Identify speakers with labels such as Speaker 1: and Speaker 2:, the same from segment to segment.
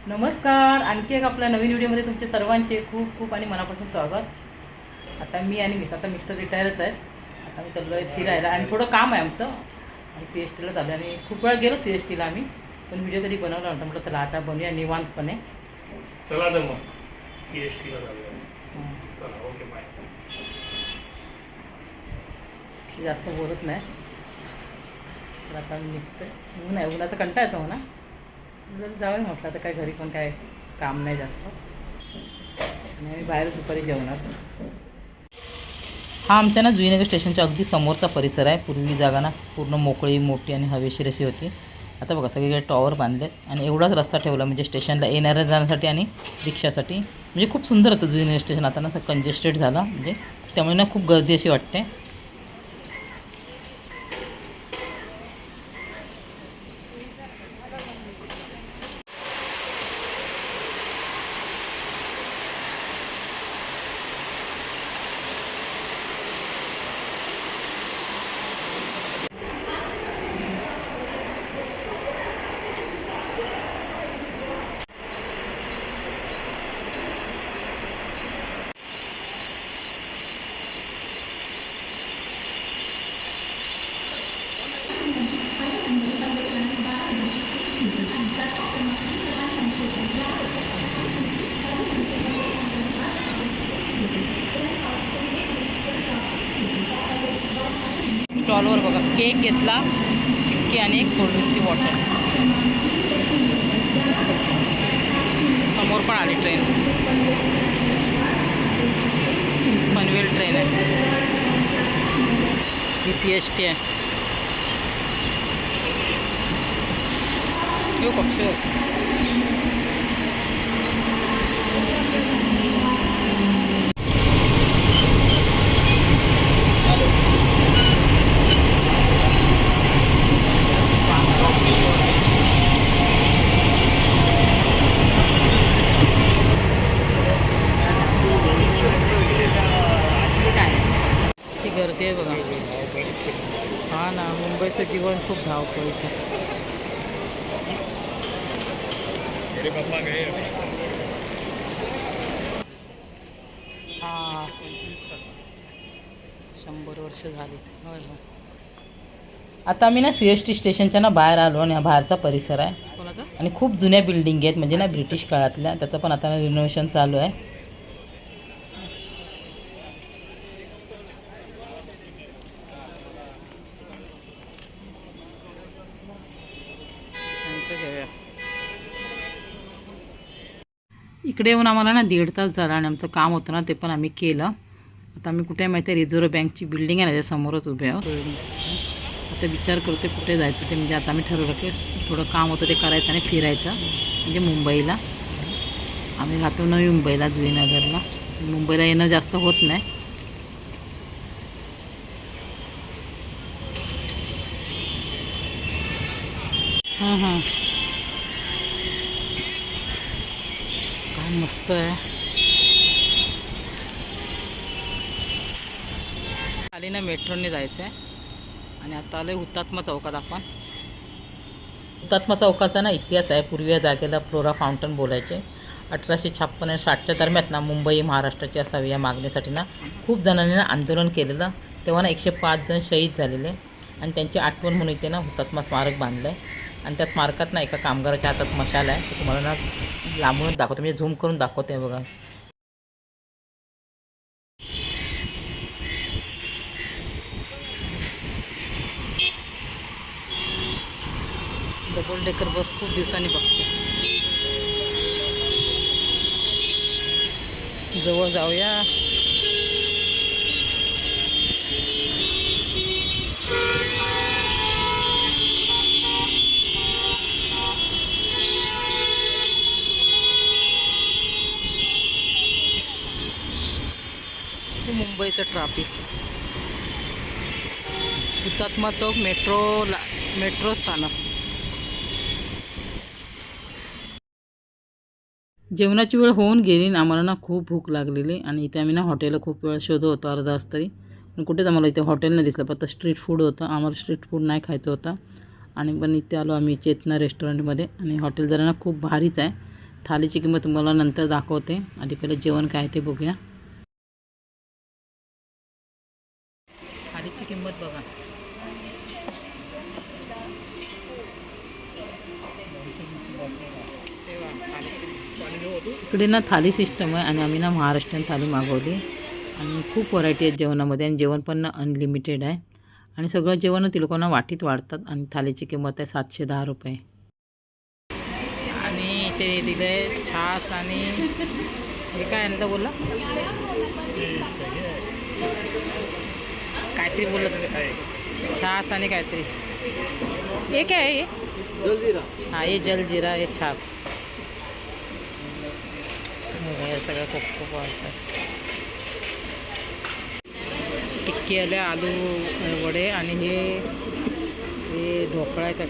Speaker 1: नमस्कार. आणखी एक आपल्या नवीन व्हिडिओमध्ये तुमचे सर्वांचे खूप खूप आणि मनापासून स्वागत. आता मी आणि मिस्टर रिटायरच आहेत. आता मी चाललो आहे फिरायला आणि थोडं काम आहे आमचं आणि CSTला चालू आहे. आणि खूप वेळा गेलो CSTला आम्ही, पण व्हिडिओ कधी बनवला नव्हता. म्हटलं चला आता बनवूया निवांतपणे.
Speaker 2: चला तर मग CSTला जाऊया. चला, ओके, बाय.
Speaker 1: जास्त बोलत नाही तर आता मी निघते. ऊन आहे, उन्हाचा कंटाळा येतो म्हणा. जाऊया म्हटलं आता काय घरी पण काय काम नाही जास्त आणि आम्ही बाहेर दुपारी जेवणार. हा आमच्या ना जुईनगर स्टेशनच्या अगदी समोरचा परिसर आहे. पूर्वी जागा ना पूर्ण मोकळी मोठी आणि हवेशीर अशी होती. आता बघा सगळीकडे टॉवर बांधले आणि एवढाच रस्ता ठेवला म्हणजे स्टेशनला येणाऱ्या जाण्यासाठी आणि रिक्षासाठी. म्हणजे खूप सुंदर होतं जुईनगर स्टेशन. आता ना असं कंजेस्टेड झालं म्हणजे त्यामुळे ना खूप गर्दी अशी वाटते. स्टॉलवर बघा केक घेतला, चिक्की आणि एक कोल्ड्रिंकची बॉटल. समोर पण आली ट्रेन, पनवेल ट्रेन आहे. ही CST आहे. येऊ पक्षी गर्दी आहे बघा. हा ना, मुंबईचं जीवन खूप धावपळीचं. हा 100 वर्ष झालीत. होय होय. आता आम्ही ना CST स्टेशनच्या ना बाहेर आलो आणि हा बाहेरचा परिसर आहे आणि खूप जुन्या बिल्डिंग आहेत म्हणजे ना ब्रिटिश काळातल्या. त्याचं पण आता रिनोव्हेशन चालू आहे. इकडे येऊन आम्हाला ना 1.5 तास झाला आणि आमचं काम होतं ना ते पण आम्ही केलं. आता आम्ही कुठे माहिती आहे, रिझर्व्ह बँकची बिल्डिंग आहे ना त्याच्यासमोरच उभे आहोत. आता विचार करते कुठे जायचं ते. म्हणजे आता आम्ही ठरवलं की थोडं काम होतं ते करायचं आणि फिरायचं म्हणजे मुंबईला. आम्ही राहतो नवी मुंबईला, जुईनगरला. मुंबईला येणं जास्त होत नाही. हां काय मस्त आहे. खाली ना मेट्रोने जायचं आहे आणि आता आलो आहे हुतात्मा चौकात आपण. हुतात्मा चौकाचा ना इतिहास आहे. पूर्वी या जागेला फ्लोरा फाउंटन बोलायचे. 1856 आणि 60च्या दरम्यान ना मुंबई महाराष्ट्राची असावी या मागणीसाठी ना खूप जणांनी ना आंदोलन केलेलं. तेव्हा ना 105 जण शहीद झालेले आणि त्यांची आठवण म्हणून इथे ना हुतात्मा स्मारक बांधलं आहे. आणि त्या स्मारकात ना एका कामगाराच्या हातात मशाल आहे. ते तुम्हाला ना लांबूनच दाखवतो, म्हणजे झूम करून दाखवते बघा. डबल डेकर बस खूप दिवसांनी बघते. जवळ जाऊया. मुंबईचं ट्रॅफिक. हुतात्मा चौक मेट्रो स्थानक. जेवणाची वेळ होऊन गेली आणि आम्हाला ना खूप भूक लागलेली आणि इथे आम्ही ना हॉटेल खूप वेळ शोधत होतो, अर्धा तास तरी. पण कुठेच आम्हाला इथे हॉटेल नाही दिसलं. फक्त स्ट्रीट फूड होतं. आम्हाला स्ट्रीट फूड नाही खायचं होतं आणि पण इथे आलो आम्ही चेतना रेस्टॉरंटमध्ये. आणि हॉटेल जरा ना खूप भारीच आहे. थालीची किंमत तुम्हाला नंतर दाखवते. आधी पहिलं जेवण काय ते बघूया. थालीची किंमत बघा. इकडे ना थाली सिस्टम आहे आणि आम्ही ना महाराष्ट्रीयन थाली मागवली आणि खूप व्हरायटी आहेत जेवणामध्ये आणि जेवण पण ना अनलिमिटेड आहे आणि सगळं जेवण ती लोकांना वाटीत वाढतात आणि थालीची किंमत आहे 710 रुपये. आणि ते दिले छास आणि हे काय आणलं बोला काहीतरी बोलत छास आणि काहीतरी हे काय आहे
Speaker 2: जलजीरा.
Speaker 1: हां हे जलजिरा हे छास हे सगळं खूप खूप वाटतं. टिक्की आल्या आलू वडे आणि हे ढोकळा आहे का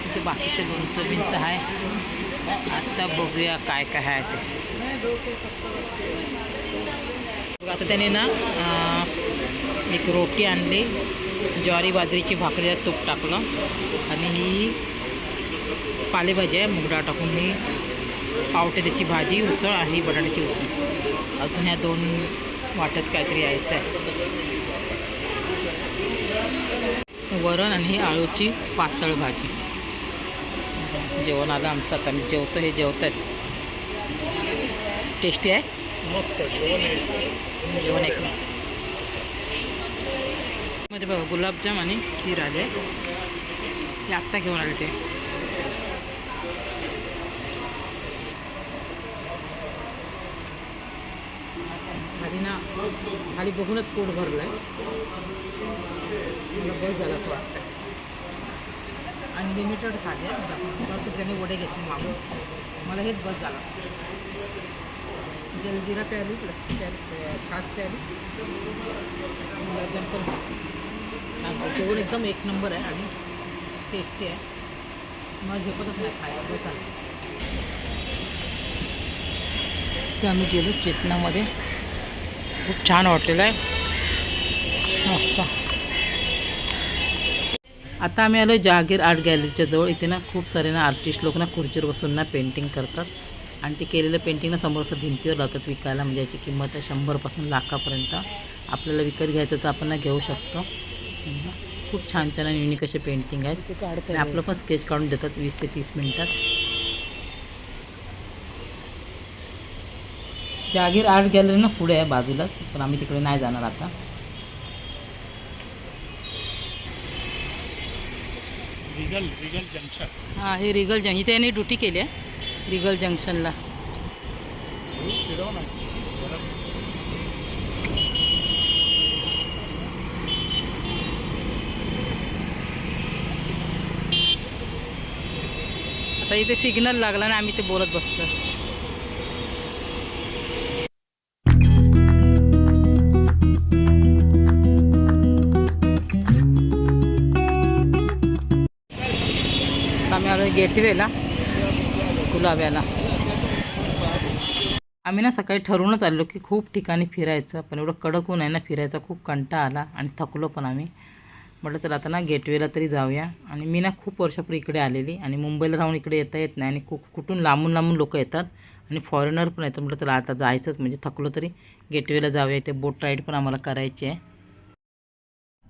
Speaker 1: इथे बाकीचं लोणचं बिंचं आहे. आत्ता बघूया काय काय आहे ते. आता त्याने ना एक रोटी आणली, ज्वारी बाजरीची भाकरी त्यात तूप टाकलं आणि ही पालेभाजी आहे मुगडाळ टाकून, ही पावट्याची भाजी उसळ आणि बटाट्याची उसळ. अजून ह्या 2 वाटत काहीतरी यायचं आहे. वरण आणि ही आळूची पातळ भाजी. जेवण आलं आमचं. आता मी जेवतो, हे जेवत आहेत. टेस्टी आहे
Speaker 2: मस्त
Speaker 1: जेवण एक मध्ये बघा गुलाबजाम आणि खीर आले. हे आत्ता घेऊन आले ते. खाली बघूनच पोट भरलं आहे. मला बस झालं असं वाटतं. अनलिमिटेड खाले आहे. त्याने वडे घेतले मागून, मला हेच बस झाला. जलजिरा प्याली, लस्सी प्याली, छास प्याली, गुलाबजाम पण छान. जेवण एकदम एक नंबर आहे आणि टेस्टी आहे. मला झोपतच नाही खायला बस झालं. ते आम्ही गेलो चेतनामध्ये, खूप छान हॉटेल आहे मस्त. आता आम्ही आलो जहागीर आर्ट गॅलरीच्या जवळ. इथे ना खूप सारे ना आर्टिस्ट लोक ना खुर्चीवर बसून ना पेंटिंग करतात आणि ते केलेलं पेंटिंग ना समोर असं भिंतीवर लावतात विकायला. म्हणजे याची किंमत आहे 100पासून लाखापर्यंत. आपल्याला विकत घ्यायचं तर आपण ना घेऊ शकतो. खूप छान छान आणि युनिक असे पेंटिंग आहेत आणि आपलं पण स्केच काढून देतात 20 ते 30 मिनटात. जहागीर आर्ट गॅलरी ना पुढे आहे बाजूलाच, पण आम्ही तिकडे नाही जाणार आता.
Speaker 2: Regal junction.
Speaker 1: हां हे रिगल जंक्शन, इथे यांनी ड्युटी केली आहे रिगल जंक्शनला. आता इथे सिग्नल लागला ना, आम्ही ते बोलत बसलो. आम्ही आलो गेटवेला गुलाब्याला. आम्ही ना सकाळी ठरवूनच आलो की खूप ठिकाणी फिरायचं, पण एवढं कडक ऊन आहे ना, फिरायचा खूप कंटाळा आला आणि थकलो पण आम्ही. म्हटलं तर आता ना गेटवेला तरी जाऊया. आणि मी ना खूप वर्षापूर्वी इकडे आलेली आणि मुंबईला राहून इकडे येता येत नाही आणि कुठून लांबून लांबून लोक येतात आणि फॉरेनर पण येतात. म्हटलं तर आता जायचंच, म्हणजे थकलो तरी गेटवेला जाऊया. इथे बोट राईड पण आम्हाला करायची आहे.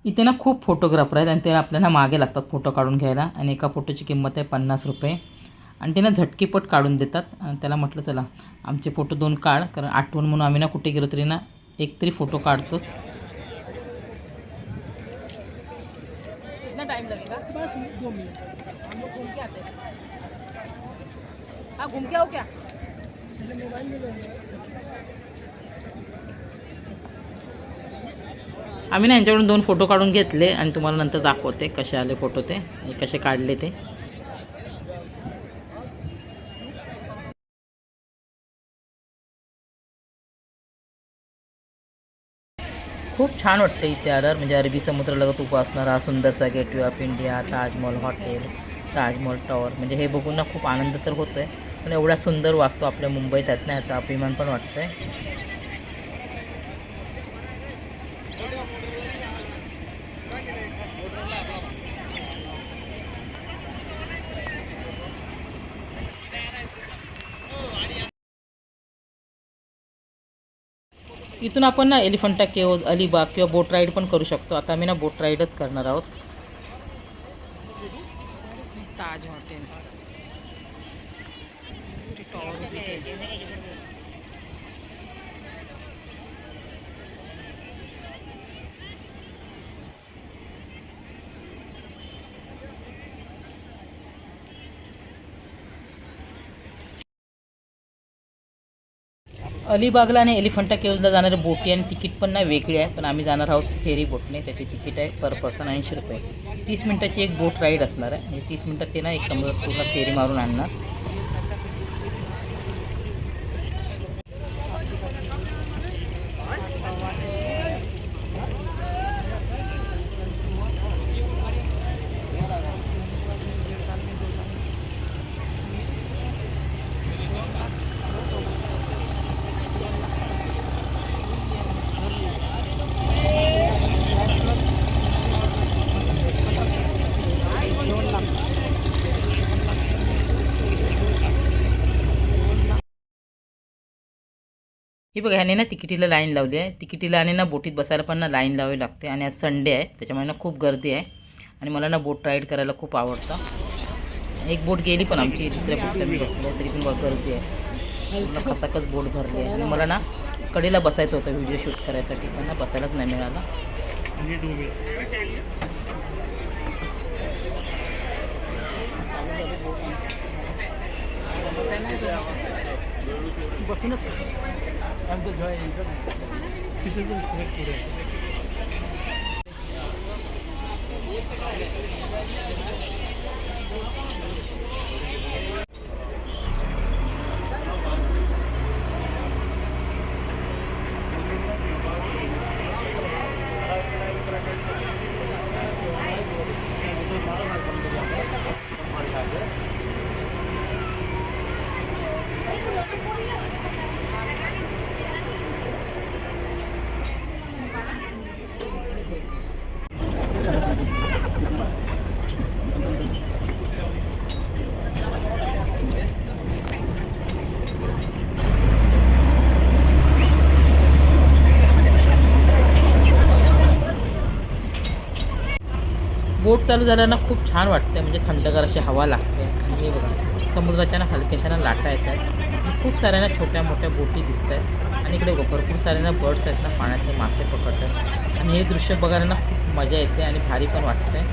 Speaker 1: इथे ना खूप फोटोग्राफर आहेत आणि ते आपल्याला मागे लागतात फोटो काढून घ्यायला आणि एका फोटोची किंमत आहे 50 रुपये आणि ते ना झटकीपट काढून देतात. आणि त्याला म्हटलं चला आमचे फोटो 2 काढ, कारण आठवण म्हणून आम्ही ना कुठे गेलो तरी ना एक तरी फोटो काढतोच. कितना टाइम लगेगा? बस 2 मिनट. हम लोग घूम के आते हैं. हाँ घूम के आओ क्या? मोबाइल में आम्ही ना यांच्याकडून 2 फोटो काढून घेतले आणि तुम्हाला नंतर दाखवते कसे आले फोटो, ते कसे काढले ते. खूप छान वाटतं इथे आल्यावर. म्हणजे अरबी समुद्रालगत उभा असणारा सुंदरसा gateway of India, Taj Mahal hotel, Taj Mahal tower, म्हणजे हे बघून ना खूप आनंद तर होतो आहे. पण एवढ्या सुंदर वास्तू आपल्या मुंबईत आहेत ना, याचा अभिमान पण वाटतो आहे. इथून आपण ना एलिफंटा केव्ज, अलिबाग किंवा बोट राईड पण करू शकतो. आता आम्ही ना बोट राईडच करणार आहोत. ताज हॉटेल टॉवर उभी केली. अलिबागला आणि एलिफंटा केव्जला जाणारे बोटी आणि तिकीट पण ना वेगळी आहे. पण आम्ही जाणार आहोत फेरी बोटने. त्याची तिकीट आहे पर पर्सन 80 रुपये. 30 मिनटाची एक बोट राईड असणार आहे. म्हणजे 30 मिनटात ते ना एक समुद्रात पूर्ण फेरी मारून आणणार. ही बघा, ह्याने ना तिकिटीला लाईन लावली आहे. तिकिटीला आणि ना बोटीत बसायला पण ना लाईन लावावी लागते. आणि आज संडे आहे त्याच्यामुळे ना खूप गर्दी आहे. आणि मला ना बोट राईड करायला खूप आवडतं. एक बोट गेली पण आमची, दुसऱ्या बोटला मी बसलो आहे तरी पण बघ गर्दी आहे. मला खचाखच बोट भरली आहे. आणि मला ना कडेला बसायचं होतं व्हिडिओ शूट करायसाठी, पण ना बसायलाच नाही मिळालं. बसूनच बोट चालू झाल्यानं खूप छान वाटते. म्हणजे थंडगार अशी हवा लागते. आणि हे बघा, समुद्राच्या ना हलक्याशा ना लाटा येत आहेत. खूप साऱ्या ना छोट्या मोठ्या बोटी दिसत आहेत. आणि इकडे भरपूर सारे ना बर्ड्स आहेत ना, पाण्यातले मासे पकडतात. आणि हे दृश्य बघायला ना खूप मजा येते आणि भारी पण वाटते.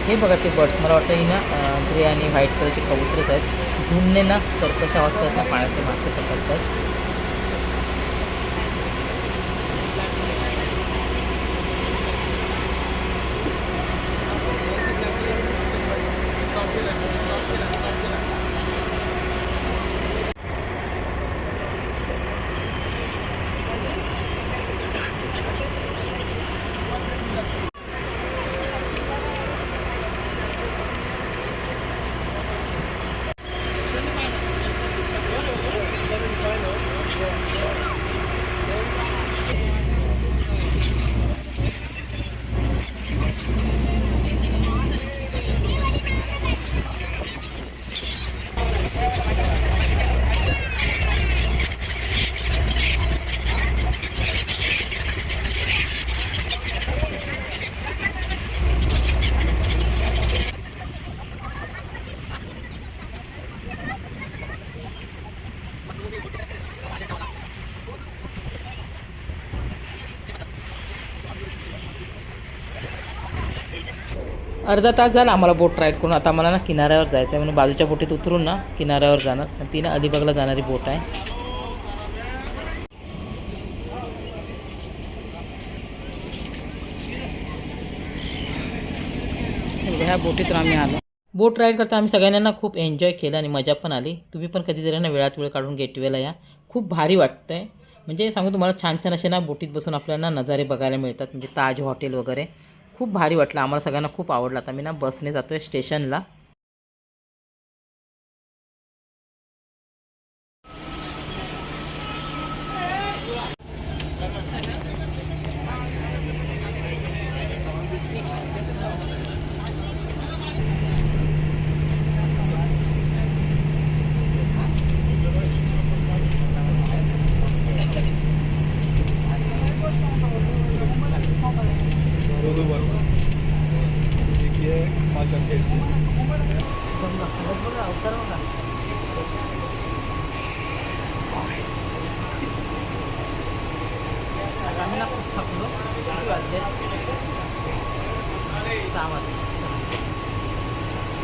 Speaker 1: हे बघा ते बर्ड्स, मला वाटतं ही ना ग्रे आणि व्हाईट कलरचे कबूतरच आहेत. झुंडने ना कर्कश आवाज करत ना पाण्याचे मासे पकडतात. अर्धा तास झाला आम्हाला बोट राईड करून. आता आम्हाला ना किनाऱ्यावर जायचं आहे म्हणून बाजूच्या बोटीत उतरून ना किनाऱ्यावर जाणार. ती ना अलिबागला जाणारी बोट आहे. ह्या बोटीतून आम्ही आलो. बोट राईड करता आम्ही सगळ्यांनी ना खूप एन्जॉय केलं आणि मजा पण आली. तुम्ही पण कधीतरी ना वेळात वेळ काढून गेटवेला या. खूप भारी वाटतं आहे. म्हणजे सांगू तुम्हाला छान छान असे ना बोटीत बसून आपल्याला नजारे बघायला मिळतात. म्हणजे ताज हॉटेल वगैरे खूप भारी वाटलं आम्हाला सगळ्यांना खूप आवडलं. आता मी ना बसने जातो आहे स्टेशनला. बघा अवतार बघा.